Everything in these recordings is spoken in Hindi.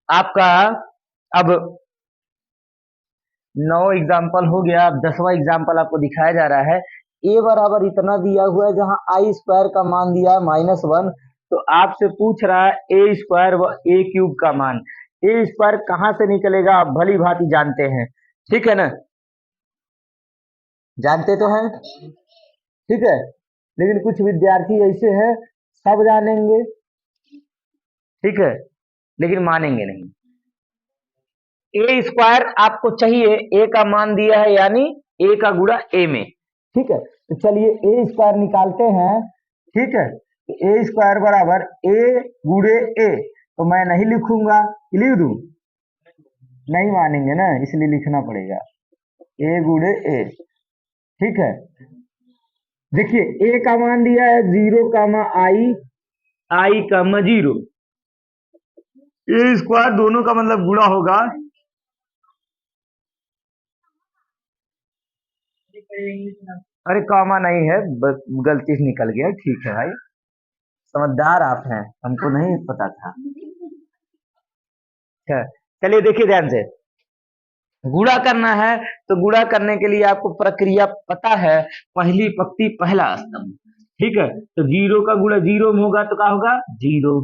आपका अब 9 एग्जाम्पल हो गया। अब 10वां एग्जाम्पल आपको दिखाया जा रहा है। ए बराबर इतना दिया हुआ है जहां आई स्क्वायर का मान दिया है -1, तो आपसे पूछ रहा है ए स्क्वायर व ए क्यूब का मान। ए स्क्वायर कहां से निकलेगा आप भली भांति जानते हैं, ठीक है ना, जानते तो हैं, ठीक है। लेकिन कुछ विद्यार्थी ऐसे हैं सब जानेंगे, ठीक है, लेकिन मानेंगे नहीं। ए स्क्वायर आपको चाहिए, ए का मान दिया है यानी ए का गुणा ए में, ठीक है। तो चलिए ए स्क्वायर निकालते हैं, ठीक है। तो ए स्क्वायर बराबर ए गुणे ए, तो मैं नहीं लिखूंगा, लिख दूं, नहीं मानेंगे ना, इसलिए लिखना पड़ेगा ए गुणे ए, ठीक है। देखिए ए का मान दिया है 0, आई, आई का 0, ए स्क्वायर दोनों का मतलब गुणा होगा, अरे कॉमा नहीं है, गलती से निकल गया, ठीक है भाई, समझदार आप हैं, हमको नहीं पता था। अच्छा, चलिए देखिए ध्यान से, गुणा करना है तो गुणा करने के लिए आपको प्रक्रिया पता है, पहली पंक्ति पहला स्तंभ, ठीक है। तो 0 का गुणा 0 में होगा तो क्या होगा 0,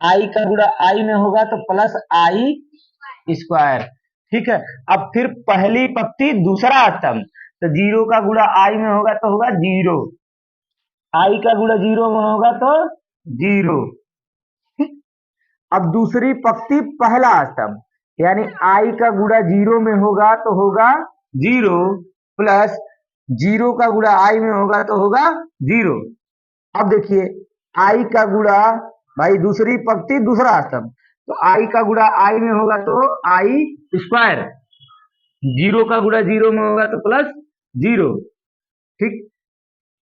आई का गुणा आई में होगा तो प्लस आई स्क्वायर, ठीक है। अब फिर पहली पंक्ति दूसरा स्तंभ, तो 0 का गुणा आई में होगा तो होगा 0, आई का गुणा 0 में होगा तो 0। अब दूसरी पंक्ति पहला स्तंभ, यानी आई का गुणा 0 में होगा तो होगा 0, प्लस 0 का गुणा आई में होगा तो होगा 0। अब देखिए आई का गुणा, भाई दूसरी पंक्ति दूसरा स्तंभ, तो आई का गुणा आई में होगा तो आई स्क्वायर, 0 का गुणा 0 में होगा तो प्लस 0, ठीक।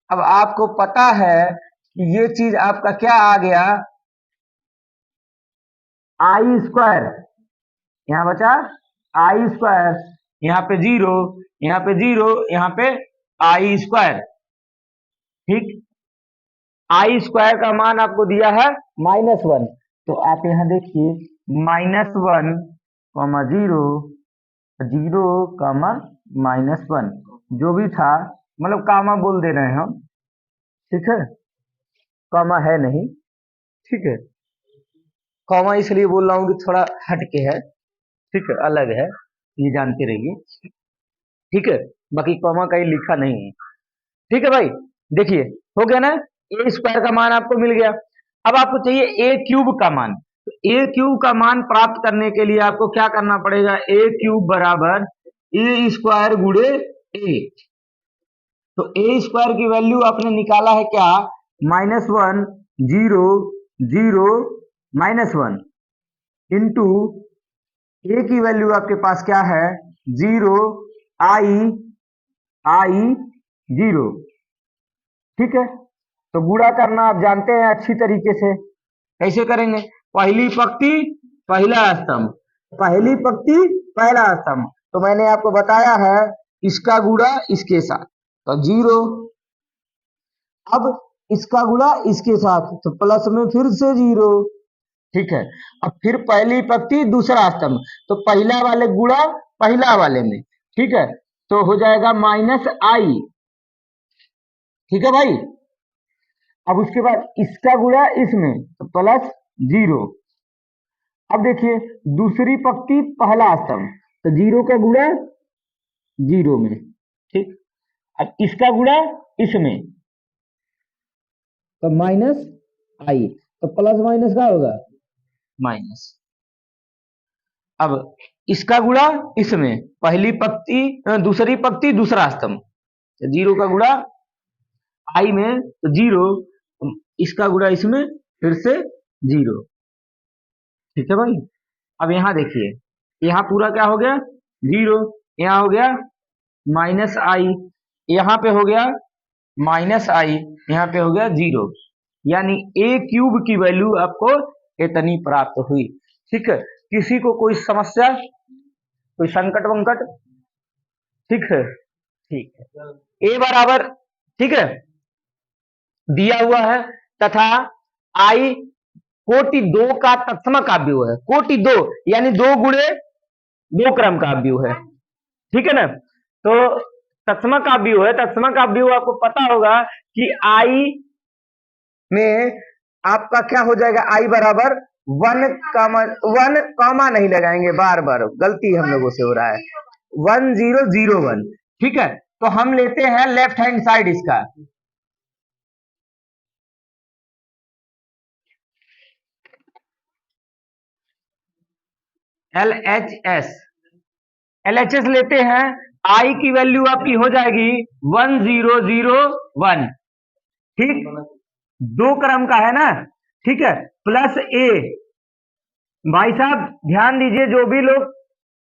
अब आपको पता है कि ये चीज आपका क्या आ गया, आई स्क्वायर, यहाँ बचा आई स्क्वायर, यहाँ पे 0, यहाँ पे 0, यहाँ पे आई स्क्वायर, ठीक। आई स्क्वायर का मान आपको दिया है -1, तो आप यहाँ देखिए -1, 0, 0, -1 जो भी था, मतलब कामा बोल दे रहे हैं हम, ठीक है, कामा है नहीं, ठीक है। कॉमा इसलिए बोल रहा हूँ कि थोड़ा हटके है, ठीक है, अलग है, ये जानते रहिए, ठीक है। बाकी कॉमा कहीं लिखा नहीं है, ठीक है भाई। देखिए हो गया ना, ए स्क्वायर का मान आपको मिल गया। अब आपको चाहिए ए क्यूब का मान, तो ए क्यूब का मान प्राप्त करने के लिए आपको क्या करना पड़ेगा, ए क्यूब बराबर ए स्क्वायर गुणे ए। तो ए स्क्वायर की वैल्यू आपने निकाला है क्या, -1, 0, 0, -1 इंटू ए की वैल्यू आपके पास क्या है 0, आई, आई 0, ठीक है। तो गुणा करना आप जानते हैं अच्छी तरीके से, कैसे करेंगे, पहली पंक्ति पहला स्तंभ, पहली पंक्ति पहला स्तंभ, तो मैंने आपको बताया है इसका गुणा इसके साथ तो 0, अब इसका गुणा इसके साथ तो प्लस में फिर से 0, ठीक है। अब फिर पहली पंक्ति दूसरा स्तंभ, तो पहला वाले गुणा पहला वाले में, ठीक है, तो हो जाएगा -आई, ठीक है भाई। अब उसके बाद इसका गुणा इसमें तो प्लस 0। अब देखिए दूसरी पंक्ति पहला स्तंभ, तो 0 का गुणा 0 में, ठीक। अब इसका गुणा इसमें तो -आई, तो प्लस माइनस क्या होगा माइनस। अब इसका गुणा इसमें, पहली पंक्ति दूसरी पंक्ति दूसरा स्तंभ, तो 0 का गुणा आई में तो 0, इसका गुणा इसमें फिर से 0, ठीक है भाई। अब यहाँ देखिए, यहाँ पूरा क्या हो गया 0, यहाँ हो गया -आई, यहाँ पे हो गया -आई, यहाँ पे हो गया 0, यानी ए क्यूब की वैल्यू आपको इतनी प्राप्त हुई, ठीक है। किसी को कोई समस्या, कोई संकट वंकट, ठीक है, ठीक है। ए बराबर, ठीक है, दिया हुआ है तथा आई कोटि 2 का तत्समक अवयव है, कोटि 2 यानी 2 गुणे 2 क्रम का अवयव है, ठीक है ना। तो तत्समक अवयव है, तत्समक अवयव आपको पता होगा कि आई में आपका क्या हो जाएगा, आई बराबर 1 कॉमा नहीं लगाएंगे, बार बार गलती हम लोगों से हो रहा है, 1001, ठीक है। तो हम लेते हैं लेफ्ट हैंड साइड इसका, LHS लेते हैं, आई की वैल्यू आपकी हो जाएगी 1001, ठीक, 2 क्रम का है ना, ठीक है, प्लस ए। भाई साहब ध्यान दीजिए, जो भी लोग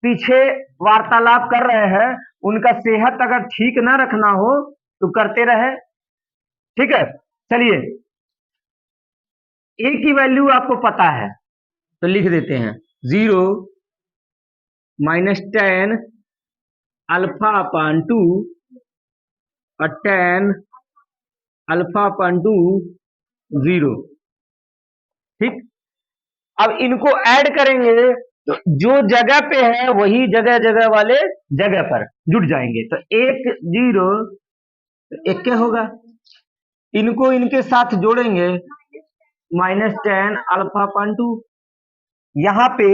पीछे वार्तालाप कर रहे हैं उनका सेहत अगर ठीक ना रखना हो तो करते रहे, ठीक है। चलिए ए की वैल्यू आपको पता है तो लिख देते हैं 0 - 10 अल्फा अपॉन 2 और 10 अल्फा अपॉन 2 0, ठीक। अब इनको ऐड करेंगे तो जो जगह पे है वही जगह जगह वाले जगह पर जुड़ जाएंगे, तो 1 0 1 क्या होगा, इनको इनके साथ जोड़ेंगे -10 अल्फा अपॉन 2, यहां पे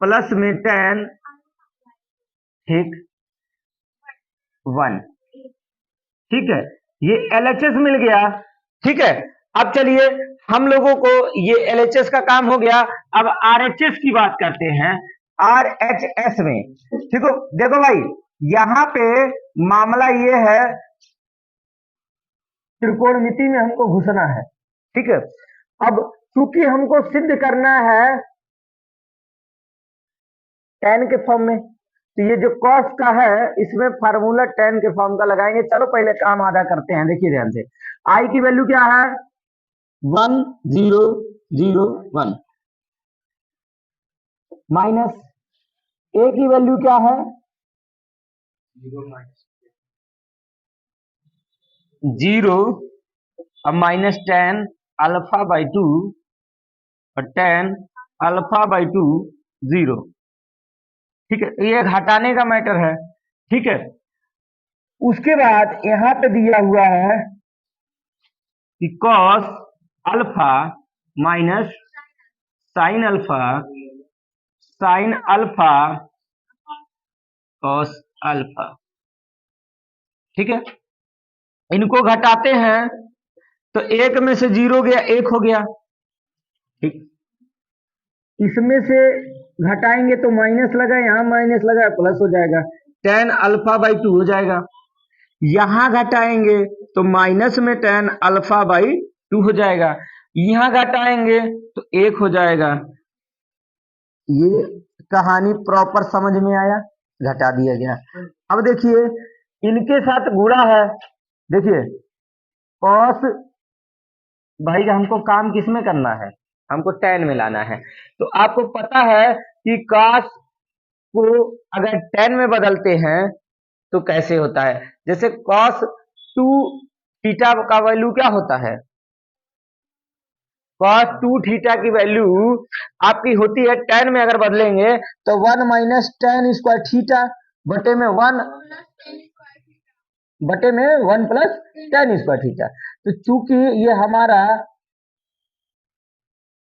प्लस में 10, ठीक, 1, ठीक है, ये LHS मिल गया, ठीक है। अब चलिए हम लोगों को ये LHS का काम हो गया, अब RHS की बात करते हैं, RHS में, ठीक हो। देखो भाई यहां पे मामला ये है, त्रिकोणमिति में हमको घुसना है, ठीक है। अब चूंकि हमको सिद्ध करना है tan के फॉर्म में, तो ये जो cos का है इसमें फार्मूला tan के फॉर्म का लगाएंगे। चलो पहले काम आधा करते हैं, देखिए ध्यान से, आई की वैल्यू क्या है 1001 माइनस ए की वैल्यू क्या है 0 अब -10 अल्फा बाई 2 और 10 अल्फा बाई 2 0, ठीक है। ये घटाने का मैटर है, ठीक है। उसके बाद यहां पे दिया हुआ है कि cos alpha minus sine alpha cos alpha, ठीक है। इनको घटाते हैं तो 1 में से 0 गया 1 हो गया, ठीक। इसमें से घटाएंगे तो माइनस लगा, यहां माइनस लगा प्लस हो जाएगा, tan अल्फा बाई 2 हो जाएगा। यहां घटाएंगे तो माइनस में tan अल्फा बाई 2 हो जाएगा, यहां घटाएंगे तो 1 हो जाएगा। ये कहानी प्रॉपर समझ में आया, घटा दिया गया। अब देखिए इनके साथ गुणा है, देखिए cos, भाई हमको काम किसमें करना है, हमको tan में लाना है। तो आपको पता है कि cos को अगर tan में बदलते हैं तो कैसे होता है, जैसे cos 2 थीटा का वैल्यू क्या होता है, cos 2 थीटा की वैल्यू आपकी होती है, tan में अगर बदलेंगे तो 1 माइनस tan स्क्वायर थीटा बटे में 1 प्लस tan स्क्वायर थीटा। तो चूंकि ये हमारा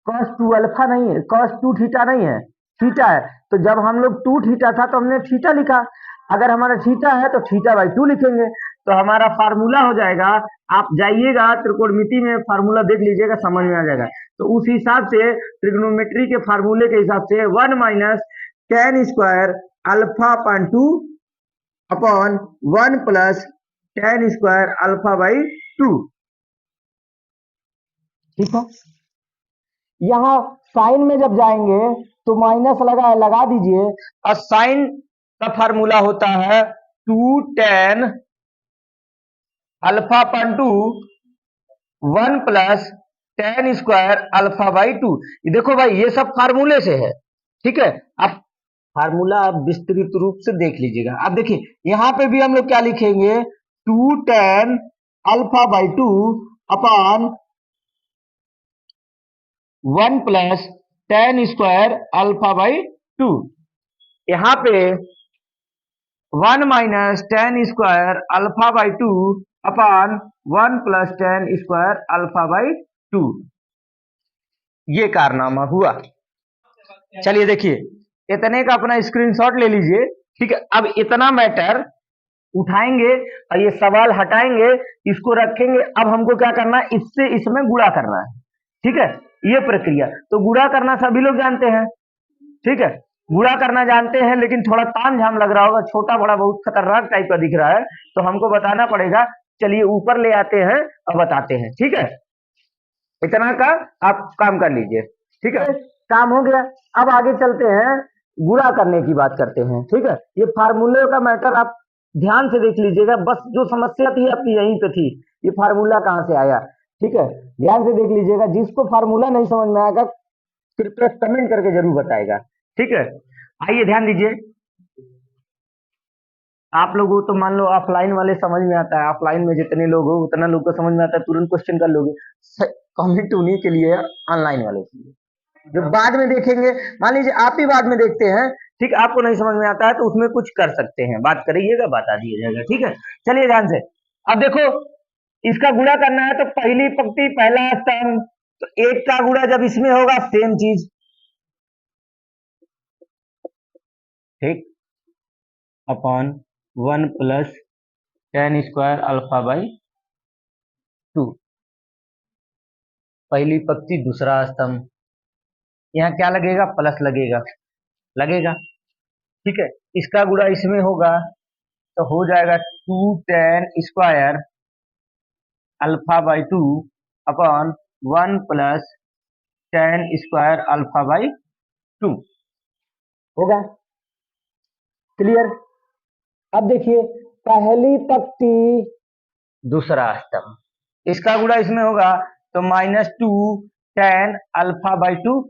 cos 2 अल्फा नहीं है, cos 2 थीटा नहीं है, थीटा है, तो जब हम लोग 2 थीटा था तो हमने थीटा लिखा, अगर हमारा थीटा है तो थीटा बाई 2 लिखेंगे, तो हमारा फार्मूला हो जाएगा, आप जाइएगा त्रिकोणमिति में फार्मूला देख लीजिएगा समझ में आ जाएगा। तो उस हिसाब से ट्रिग्नोमेट्री के फार्मूले के हिसाब से 1 minus tan square alpha upon 2 upon 1 plus tan square alpha by 2, ठीक है। यहां साइन में जब जाएंगे तो माइनस लगा दीजिए, और साइन का फार्मूला होता है 2 tan alpha upon 2 1 plus tan square alpha by 2। देखो भाई ये सब फार्मूले से है, ठीक है। अब फार्मूला आप विस्तृत रूप से देख लीजिएगा। अब देखिए यहां पे भी हम लोग क्या लिखेंगे 2 tan alpha by 2 upon 1 plus ten square alpha by 2। यहाँ पे 1 minus ten square alpha by 2 upon 1 plus ten square alpha by 2, ये कारनामा हुआ। चलिए देखिए, इतने का अपना स्क्रीनशॉट ले लीजिए। ठीक है, अब इतना मैटर उठाएंगे और ये सवाल हटाएंगे, इसको रखेंगे। अब हमको क्या करना है, इससे इसमें गुणा करना है। ठीक है, ये प्रक्रिया तो गुणा करना सभी लोग जानते हैं। ठीक है, गुणा करना जानते हैं, लेकिन थोड़ा ताम झाम लग रहा होगा, छोटा बड़ा बहुत खतरनाक टाइप का दिख रहा है, तो हमको बताना पड़ेगा। चलिए ऊपर ले आते हैं और बताते हैं। ठीक है, इतना का आप काम कर लीजिए। ठीक है, काम हो गया। अब आगे चलते हैं, गुणा करने की बात करते हैं। ठीक है, ये फार्मूले का मैटर आप ध्यान से देख लीजिएगा। बस जो समस्या थी आपकी यहीं पे थी, ये फार्मूला कहाँ से आया। ठीक है, ध्यान से देख लीजिएगा। जिसको फार्मूला नहीं समझ में आएगा कृपया कमेंट करके जरूर बताएगा। ठीक है, आइए ध्यान दीजिए। आप लोगों तो मान लो ऑफलाइन वाले समझ में आता है, ऑफलाइन में जितने लोग हो उतना लोग को समझ में आता है, तुरंत क्वेश्चन कर लोगे। कमेंट उन्हीं के लिए, ऑनलाइन वाले के लिए। जो बाद में देखेंगे, मान लीजिए आप ही बाद में देखते हैं, ठीक, आपको नहीं समझ में आता है तो उसमें कुछ कर सकते हैं, बात करिएगा, बता दिया जाएगा। ठीक है, चलिए ध्यान से। अब देखो, इसका गुणा करना है तो पहली पंक्ति पहला स्तंभ, तो 1 का गुणा जब इसमें होगा सेम चीज। ठीक, upon 1 plus ten square alpha by 2, पहली पंक्ति दूसरा स्तंभ। यहाँ क्या लगेगा, प्लस लगेगा, लगेगा। ठीक है, इसका गुणा इसमें होगा तो हो जाएगा 2 ten square alpha by 2 upon 1 plus ten square alpha by 2 होगा। क्लियर। अब देखिए, पहली पंक्ति दूसरा स्तंभ, इसका गुणा इसमें होगा तो -2 टेन अल्फा बाई 2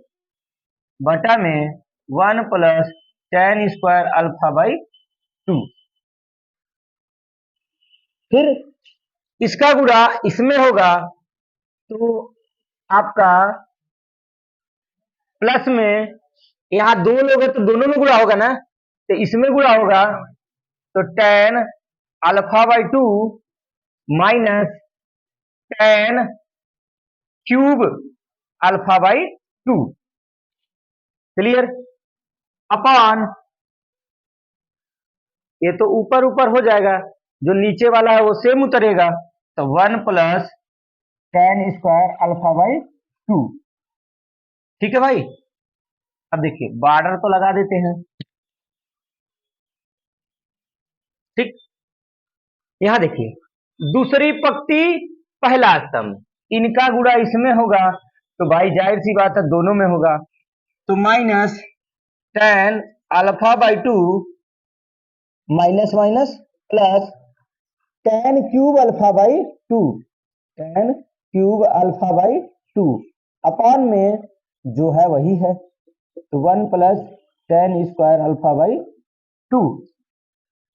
बटा में 1 plus ten square alpha by 2। फिर इसका गुणा इसमें होगा तो आपका प्लस में, यहाँ 2 लोग हैं तो दोनों में गुणा होगा ना, तो इसमें गुणा होगा तो tan alpha by 2 minus ten cube alpha by 2। Clear. Upon, ये तो ऊपर ऊपर हो जाएगा, जो नीचे वाला है वो सेम उतरेगा, तो 1 plus ten square alpha by 2। ठीक है भाई। अब देखिए, बॉर्डर तो लगा देते हैं। ठीक, यहां देखिए, दूसरी पंक्ति पहला स्तंभ, इनका गुणा इसमें होगा तो भाई जाहिर सी बात है दोनों में होगा, तो minus tan alpha by 2 minus minus plus ten cube alpha by 2, ten cube alpha by 2 upon में जो है वही है, तो 1 plus ten square alpha by 2।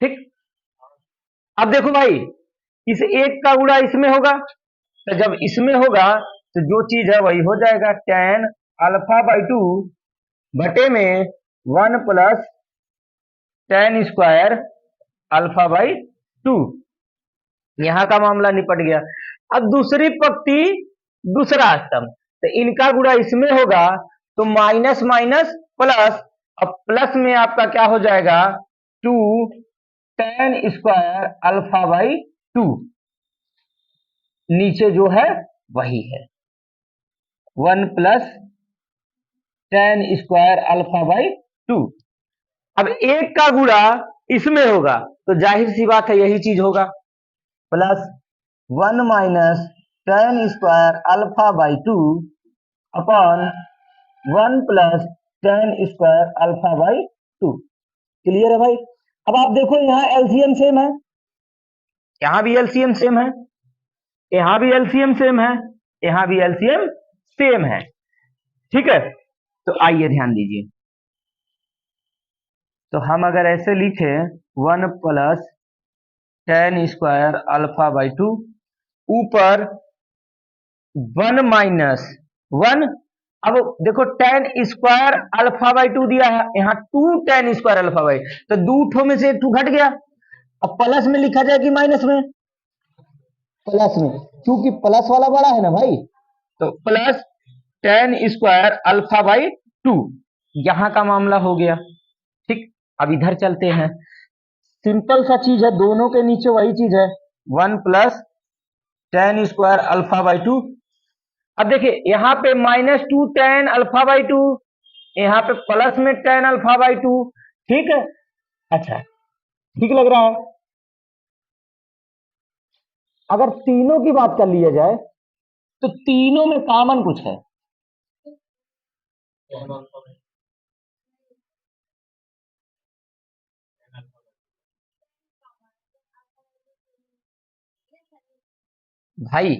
ठीक, अब देखो भाई, इस 1 का गुणा इसमें होगा, तो जब इसमें होगा तो जो चीज है वही हो जाएगा, टेन अल्फा बाई 2 बटे में 1 plus ten square alpha by 2। यहां का मामला निपट गया। अब दूसरी पंक्ति दूसरा स्तंभ, तो इनका गुणा इसमें होगा तो माइनस माइनस प्लस, अब प्लस में आपका क्या हो जाएगा, 2 टेन स्क्वायर अल्फा बाई 2, नीचे जो है वही है 1 plus ten square alpha by 2। अब 1 का गुणा इसमें होगा तो जाहिर सी बात है यही चीज होगा, plus 1 minus ten square alpha by 2 upon 1 plus ten square alpha by 2। Clear है भाई। अब आप देखो, यहाँ एलसीएम सेम है, यहाँ भी एलसीएम सेम है, यहाँ भी एलसीएम सेम है, यहाँ भी एलसीएम सेम है। ठीक है, तो आइए ध्यान दीजिए, तो हम अगर ऐसे लिखे 1 plus ten square alpha by 2, ऊपर 1 माइनस 1 अब देखो tan स्क्वायर अल्फा बाई 2 दिया है, यहाँ 2 tan स्क्वायर अल्फा बाई, तो 2 ठो में से एक ठो घट गया। अब प्लस में लिखा जाए कि माइनस में? प्लस में, क्योंकि प्लस वाला बड़ा है ना भाई, तो plus tan square alpha by 2, यहां का मामला हो गया। ठीक, अब इधर चलते हैं, सिंपल सा चीज है, दोनों के नीचे वही चीज है, 1 plus tan square alpha by 2। अब देखिए यहाँ पे -2 tan अल्फा बाई 2, यहाँ पे प्लस में tan अल्फा बाई 2। ठीक है, अच्छा ठीक लग रहा है। अगर तीनों की बात कर लिया जाए तो तीनों में कॉमन कुछ है, भाई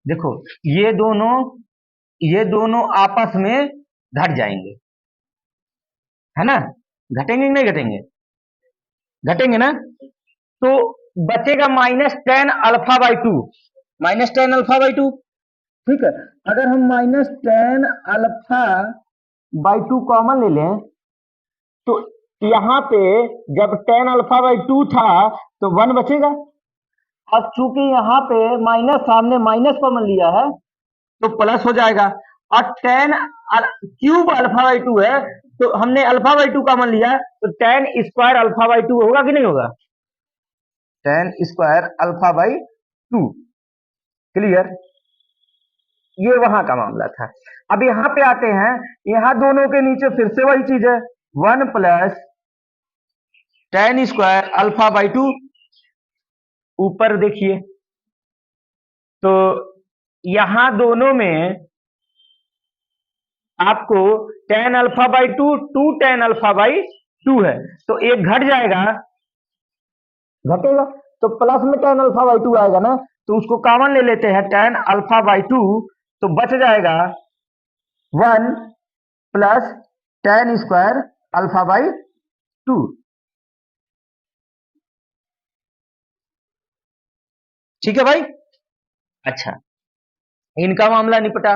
देखो ये दोनों आपस में घट जाएंगे, है ना? घटेंगे कि नहीं घटेंगे? घटेंगे ना, तो बचेगा -tan alpha by 2, -tan alpha by 2। ठीक है, अगर हम -tan अल्फा बाई 2 कॉमन ले लें तो यहाँ पे जब tan अल्फा बाई 2 था तो 1 बचेगा। अब चूंकि यहाँ पे माइनस, सामने माइनस कॉमन लिया है तो प्लस हो जाएगा, और tan क्यूब अल्फा बाई 2 है तो हमने अल्फा बाई 2 कॉमन लिया तो tan स्क्वायर अल्फा बाई 2 होगा कि नहीं होगा? tan square alpha by 2। Clear, ये वहां का मामला था। अब यहाँ पे आते हैं, यहाँ दोनों के नीचे फिर से वही चीज है, 1 plus tan square alpha by 2। ऊपर देखिए तो यहां दोनों में आपको tan alpha by 2 2 tan alpha by 2 है, तो एक घट जाएगा, घटेगा तो प्लस में tan अल्फा बाई 2 आएगा ना, तो उसको कॉमन ले लेते हैं, tan अल्फा बाई 2, तो बच जाएगा 1 plus tan square alpha by 2। ठीक है भाई, अच्छा इनका मामला निपटा।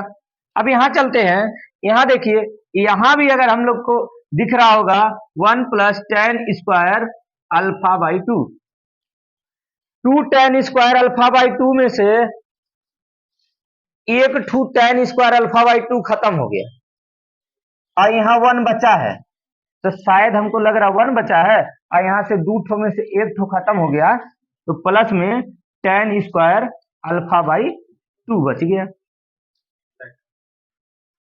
अब यहां चलते हैं, यहां देखिए, यहां भी अगर हम लोग को दिख रहा होगा 1 plus tan square alpha by 2, 2 tan square alpha by 2 में से एक 2 tan स्क्वायर अल्फा बाई 2 खत्म हो गया और यहाँ 1 बचा है, तो शायद हमको लग रहा 1 बचा है और यहाँ से 2 ठो में से एक ठो खत्म हो गया, तो प्लस में tan स्क्वायर अल्फा बाई 2 बच गया।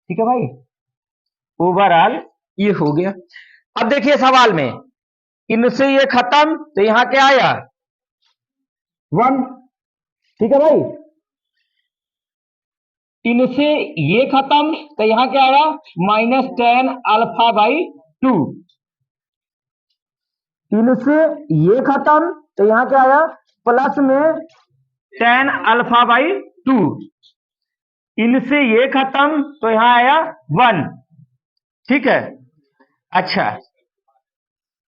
ठीक है भाई, ओवरऑल ये हो गया। अब देखिए सवाल में, इनसे ये खत्म तो यहाँ क्या आया 1। ठीक है भाई, इनसे ये खत्म तो यहाँ क्या आया -tan अल्फा बाई 2। इनसे ये खत्म तो यहाँ क्या आया प्लस में tan अल्फा बाई 2। इनसे ये खत्म तो यहाँ आया 1। ठीक है, अच्छा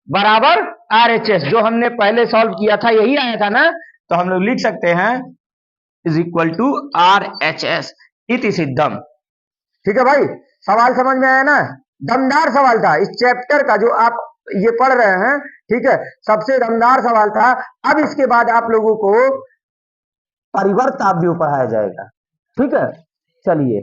बराबर RHS, जो हमने पहले सॉल्व किया था यही आया था ना, तो हम लोग लिख सकते हैं इज इक्वल टू RHS इति सिद्धम। ठीक है भाई, सवाल समझ में आया ना? दमदार सवाल था इस चैप्टर का जो आप ये पढ़ रहे हैं, ठीक है, सबसे दमदार सवाल था। अब इसके बाद आप लोगों को परिवर्त अवयव पढ़ाया जाएगा। ठीक है, चलिए।